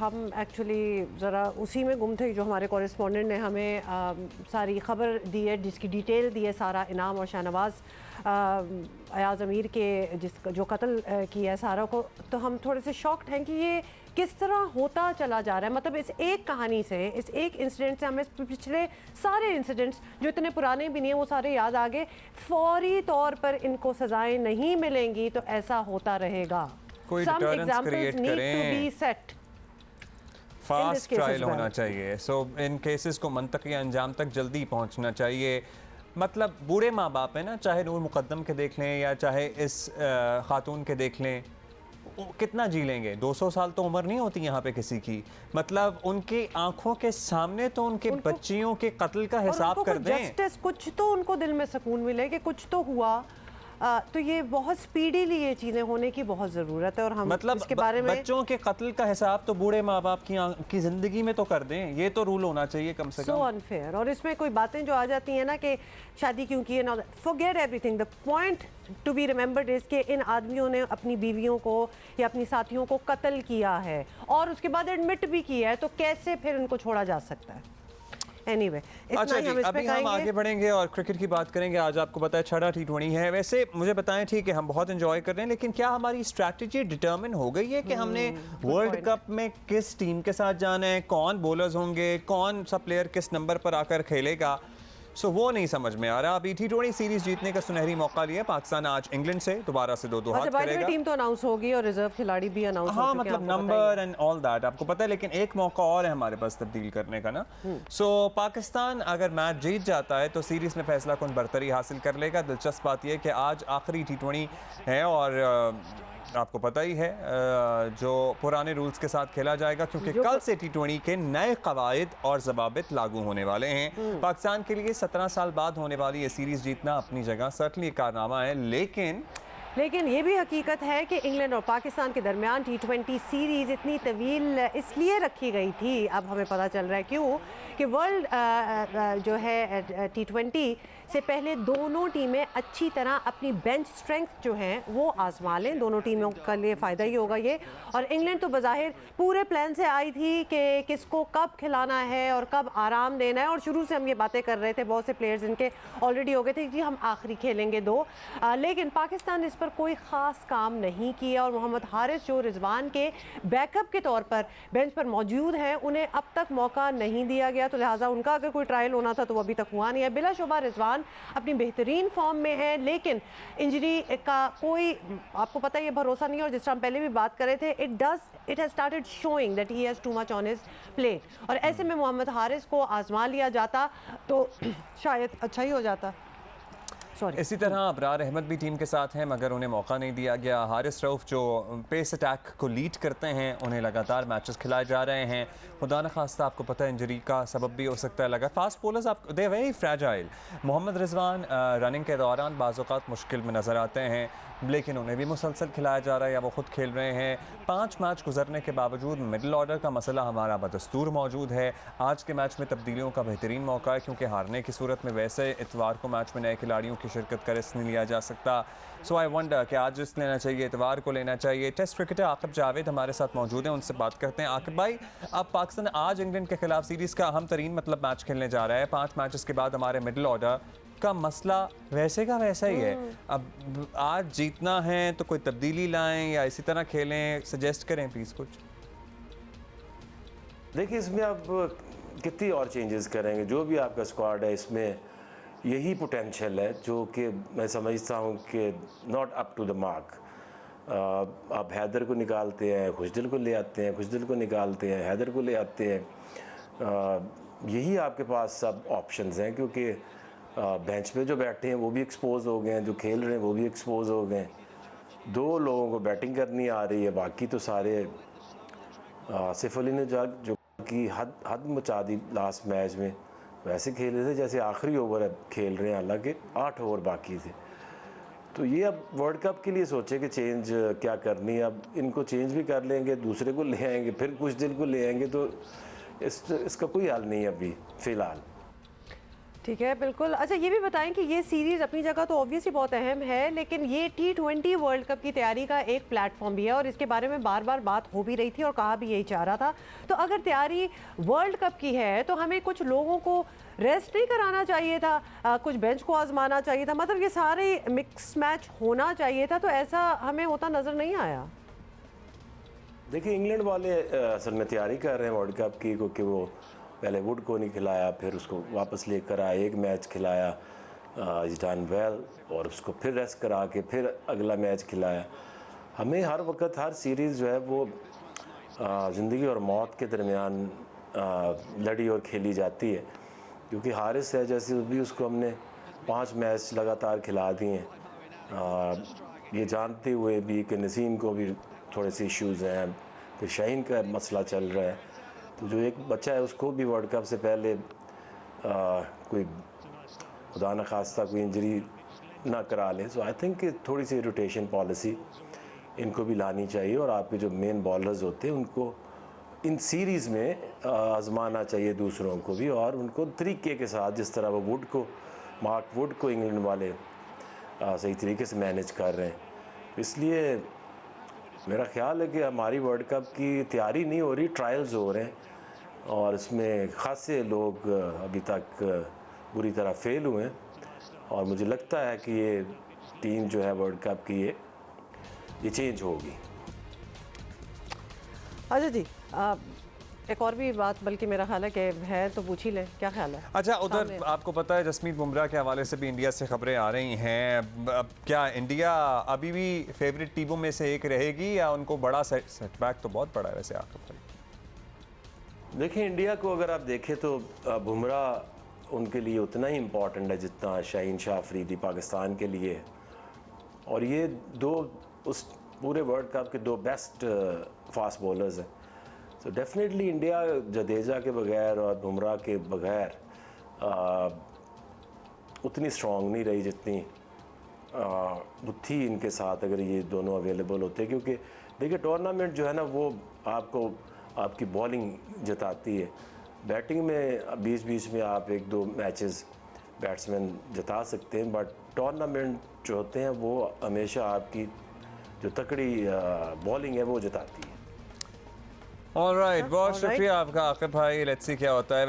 हम एक्चुअली ज़रा उसी में गुम थे जो हमारे कॉरेस्पॉन्डेंट ने हमें सारी खबर दी है, जिसकी डिटेल दी है सारा इनाम और शाहनवाज़ अयाज़ अमीर के जो कत्ल किया है सारा को। तो हम थोड़े से शॉक्ड हैं कि ये किस तरह होता चला जा रहा है। मतलब इस एक कहानी से, इस एक इंसिडेंट से हमें पिछले सारे इंसिडेंट्स जो इतने पुराने भी नहीं हैं वो सारे याद आ गए। फौरी तौर पर इनको सजाएं नहीं मिलेंगी तो ऐसा होता रहेगा। कोई Some deterrence examples create need to be करें, set. फास्ट ट्रायल होना चाहिए। सो इन केसेस को मंतकी अंजाम तक जल्दी पहुंचना चाहिए। मतलब बूढ़े माँ बाप हैं ना, चाहे नूर मुकद्दम के देख लें या चाहे इस खातून के देख लें, कितना जी लेंगे? 200 साल तो उम्र नहीं होती यहाँ पे किसी की। मतलब उनकी आंखों के सामने तो उनके बच्चियों के कत्ल का हिसाब कर दें। जस्टिस, कुछ तो उनको दिल में सुकून मिले कि कुछ तो हुआ। तो ये बहुत स्पीडीली ये चीज़ें होने की बहुत ज़रूरत है और हम मतलब इसके बारे में बच्चों के कत्ल का हिसाब तो बूढ़े माँ बाप की ज़िंदगी में तो कर दें। ये तो रूल होना चाहिए कम से कम। So unfair. और इसमें कोई बातें जो आ जाती हैं ना कि शादी क्यों की है ना, forget everything. The point to be remembered is कि इन आदमियों ने अपनी बीवियों को या अपनी साथियों को कत्ल किया है और उसके बाद एडमिट भी किया है, तो कैसे फिर इनको छोड़ा जा सकता है? Anyway, अच्छा जी, अभी हम आगे बढ़ेंगे और क्रिकेट की बात करेंगे। आज आपको पता है छठा T20 है। वैसे मुझे बताएं, ठीक है हम बहुत एंजॉय कर रहे हैं, लेकिन क्या हमारी स्ट्रैटेजी डिटरमिन हो गई है कि हमने वर्ल्ड कप में किस टीम के साथ जाना है, कौन बॉलर्स होंगे, कौन सा प्लेयर किस नंबर पर आकर खेलेगा? सो वो नहीं समझ में आ रहा। अभी T20 सीरीज जीतने का सुनहरी मौका लिया पाकिस्तान आज इंग्लैंड से दोबारा से 2-2 हाथ करेगा। टीम तो अनाउंस होगी और रिजर्व खिलाड़ी भी अनाउंस हो हाँ, चुके हैं, मतलब नंबर एंड ऑल दैट आपको पता है, लेकिन एक मौका और है हमारे पास तब्दील करने का ना। सो पाकिस्तान अगर मैच जीत जाता है तो सीरीज में फैसला कुन बरतरी हासिल कर लेगा। दिलचस्प बात यह कि आज आखिरी T20 है और आपको पता ही है जो पुराने रूल्स के साथ खेला जाएगा, क्योंकि कल से T20 के नए कवायद और जवाबित लागू होने वाले हैं। पाकिस्तान के लिए 17 साल बाद होने वाली ये सीरीज जीतना अपनी जगह सर्टनली एक कारनामा है, लेकिन ये भी हकीकत है कि इंग्लैंड और पाकिस्तान के दरमियान T20 सीरीज़ इतनी तवील इसलिए रखी गई थी, अब हमें पता चल रहा है क्यों, कि वर्ल्ड जो है T20 से पहले दोनों टीमें अच्छी तरह अपनी बेंच स्ट्रेंथ जो है वो आजमा लें। दोनों टीमों के लिए फ़ायदा ही होगा ये। और इंग्लैंड तो बज़ाहिर पूरे प्लान से आई थी कि किसको कब खिलाना है और कब आराम देना है, और शुरू से हम ये बातें कर रहे थे। बहुत से प्लेयर्स इनके ऑलरेडी हो गए थे कि हम आखिरी खेलेंगे दो, लेकिन पाकिस्तान ने इस पर कोई ख़ास काम नहीं किया और मोहम्मद हारिस जो रिजवान के बैकअप के तौर पर बेंच पर मौजूद हैं, उन्हें अब तक मौका नहीं दिया गया। तो लिहाजा उनका अगर कोई ट्रायल होना था तो वो अभी तक हुआ नहीं है। बिलाशुबा रिजवान अपनी बेहतरीन फॉर्म में है, लेकिन इंजरी का कोई आपको पता है ये भरोसा नहीं है। और जिस तरह हम पहले भी बात कर रहे थे, it has started showing that he has too much on his plate. और ऐसे में मोहम्मद हारिस को आजमा लिया जाता तो शायद अच्छा ही हो जाता। इसी तरह अबरार अहमद भी टीम के साथ हैं, मगर उन्हें मौका नहीं दिया गया। हारिस रऊफ जो पेस अटैक को लीड करते हैं, उन्हें लगातार मैचेस खिलाए जा रहे हैं। खुदा न खास्ता आपको पता है इंजरी का सबब भी हो सकता है लगा। फास्ट बॉलर्स आप they very fragile. Mohammad Rizwan running के दौरान बाज़ औक़ात मुश्किल में नज़र आते हैं, लेकिन उन्हें भी मुसलसल खिलाया जा रहा है या वो खुद खेल रहे हैं। 5 मैच गुजरने के बावजूद मिडिल ऑर्डर का मसला हमारा बदस्तूर मौजूद है। आज के मैच में तब्दीलियों का बेहतरीन मौका है, क्योंकि हारने की सूरत में वैसे इतवार को मैच में नए खिलाड़ियों की शिरकत का रिस्क नहीं लिया जा सकता। सो आई वंडर कि आज रिस्क लेना चाहिए, इतवार को लेना चाहिए। टेस्ट क्रिकेटर आकिब जावेद हमारे साथ मौजूद हैं, उनसे बात करते हैं। आकिब भाई, अब पाकिस्तान आज इंग्लैंड के खिलाफ सीरीज़ का अहम तरीन मतलब मैच खेलने जा रहा है। 5 मैचेस के बाद हमारे मिडिल ऑर्डर का मसला वैसे का वैसा ही है। अब आज जीतना है तो कोई तब्दीली लाएं या इसी तरह खेलें, सजेस्ट करें प्लीज़ कुछ। देखिए, इसमें आप कितनी और चेंजेस करेंगे, जो भी आपका स्क्वाड है इसमें यही पोटेंशियल है जो कि मैं समझता हूँ कि not up to the mark. आप हैदर को निकालते हैं, खुशदिल को ले आते हैं, खुशदिल को निकालते हैं, हैदर को ले आते हैं। यही आपके पास सब ऑप्शंस हैं, क्योंकि बेंच पे जो बैठे हैं वो भी एक्सपोज हो गए हैं, जो खेल रहे हैं वो भी एक्सपोज हो गए हैं। 2 लोगों को बैटिंग करनी आ रही है, बाकी तो सारे सिर्फ अली ने जो कि हद मचा दी लास्ट मैच में, वैसे खेल रहे थे जैसे आखिरी ओवर खेल रहे हैं, हालांकि 8 ओवर बाकी थे। तो ये अब वर्ल्ड कप के लिए सोचे कि चेंज क्या करनी है। अब इनको चेंज भी कर लेंगे, दूसरे को ले आएंगे, फिर कुछ दिन को ले आएंगे, तो इसका कोई हल नहीं है अभी फ़िलहाल। ठीक है, बिल्कुल। अच्छा, ये भी बताएं कि ये सीरीज़ अपनी जगह तो ऑब्वियसली बहुत अहम है, लेकिन ये T20 वर्ल्ड कप की तैयारी का एक प्लेटफॉर्म भी है और इसके बारे में बार बार बात हो भी रही थी और कहा भी यही चाह रहा था। तो अगर तैयारी वर्ल्ड कप की है तो हमें कुछ लोगों को रेस्ट नहीं कराना चाहिए था, कुछ बेंच को आजमाना चाहिए था, मतलब ये सारे मिक्स मैच होना चाहिए था, तो ऐसा हमें होता नज़र नहीं आया। देखिए, इंग्लैंड वाले असल में तैयारी कर रहे हैं वर्ल्ड कप की, क्योंकि वो पहले वुड को नहीं खिलाया, फिर उसको वापस लेकर आए, एक मैच खिलाया डन वेल, और उसको फिर रेस्ट करा के फिर अगला मैच खिलाया। हमें हर वक्त हर सीरीज़ जो है वो ज़िंदगी और मौत के दरमियान लड़ी और खेली जाती है, क्योंकि हारिस है जैसे भी उसको हमने 5 मैच लगातार खिला दिए हैं, ये जानते हुए भी कि नसीम को भी थोड़े से इश्यूज़ हैं, फिर शाहीन का मसला चल रहा है, तो जो एक बच्चा है उसको भी वर्ल्ड कप से पहले कोई खुदा न खास्ता कोई इंजरी ना करा ले। सो आई थिंक कि थोड़ी सी रोटेशन पॉलिसी इनको भी लानी चाहिए, और आपके जो मेन बॉलर्स होते हैं उनको इन सीरीज़ में आजमाना चाहिए दूसरों को भी, और उनको तरीके के साथ, जिस तरह वो वुड को, मार्क वुड को इंग्लैंड वाले सही तरीके से मैनेज कर रहे हैं। इसलिए मेरा ख्याल है कि हमारी वर्ल्ड कप की तैयारी नहीं हो रही, ट्रायल्स हो रहे हैं, और इसमें खासे लोग अभी तक बुरी तरह फेल हुए हैं, और मुझे लगता है कि ये टीम जो है वर्ल्ड कप की ये चेंज होगी। अच्छा जी, एक और भी बात, बल्कि मेरा ख्याल है कि है तो पूछ ही लें, क्या ख्याल है? अच्छा, उधर आपको पता है जसमीत बुमराह के हवाले से भी इंडिया से खबरें आ रही हैं। अब क्या इंडिया अभी भी फेवरेट टीमों में से एक रहेगी, या उनको बड़ा सेटबैक तो बहुत बड़ा है वैसे आखिर भाई? देखिए, इंडिया को अगर आप देखें तो बुमराह उनके लिए उतना ही इम्पॉर्टेंट है जितना शाहीन शाह अफरीदी पाकिस्तान के लिए है, और ये दो उस पूरे वर्ल्ड कप के 2 बेस्ट फास्ट बॉलर्स हैं। तो डेफिनेटली इंडिया जडेजा के बगैर और बुमराह के बगैर उतनी स्ट्रॉन्ग नहीं रही जितनी वो थी इनके साथ, अगर ये दोनों अवेलेबल होते, क्योंकि देखिए टूर्नामेंट जो है ना वो आपको आपकी बॉलिंग जताती है, बैटिंग में बीच में आप 1-2 मैचेस बैट्समैन जता सकते हैं, बट टूर्नामेंट जो होते हैं वो हमेशा आपकी जो तकड़ी बॉलिंग है वो जताती है। ऑलराइट, बहुत शुक्रिया आपका आकिब भाई। लेट्स सी क्या होता है।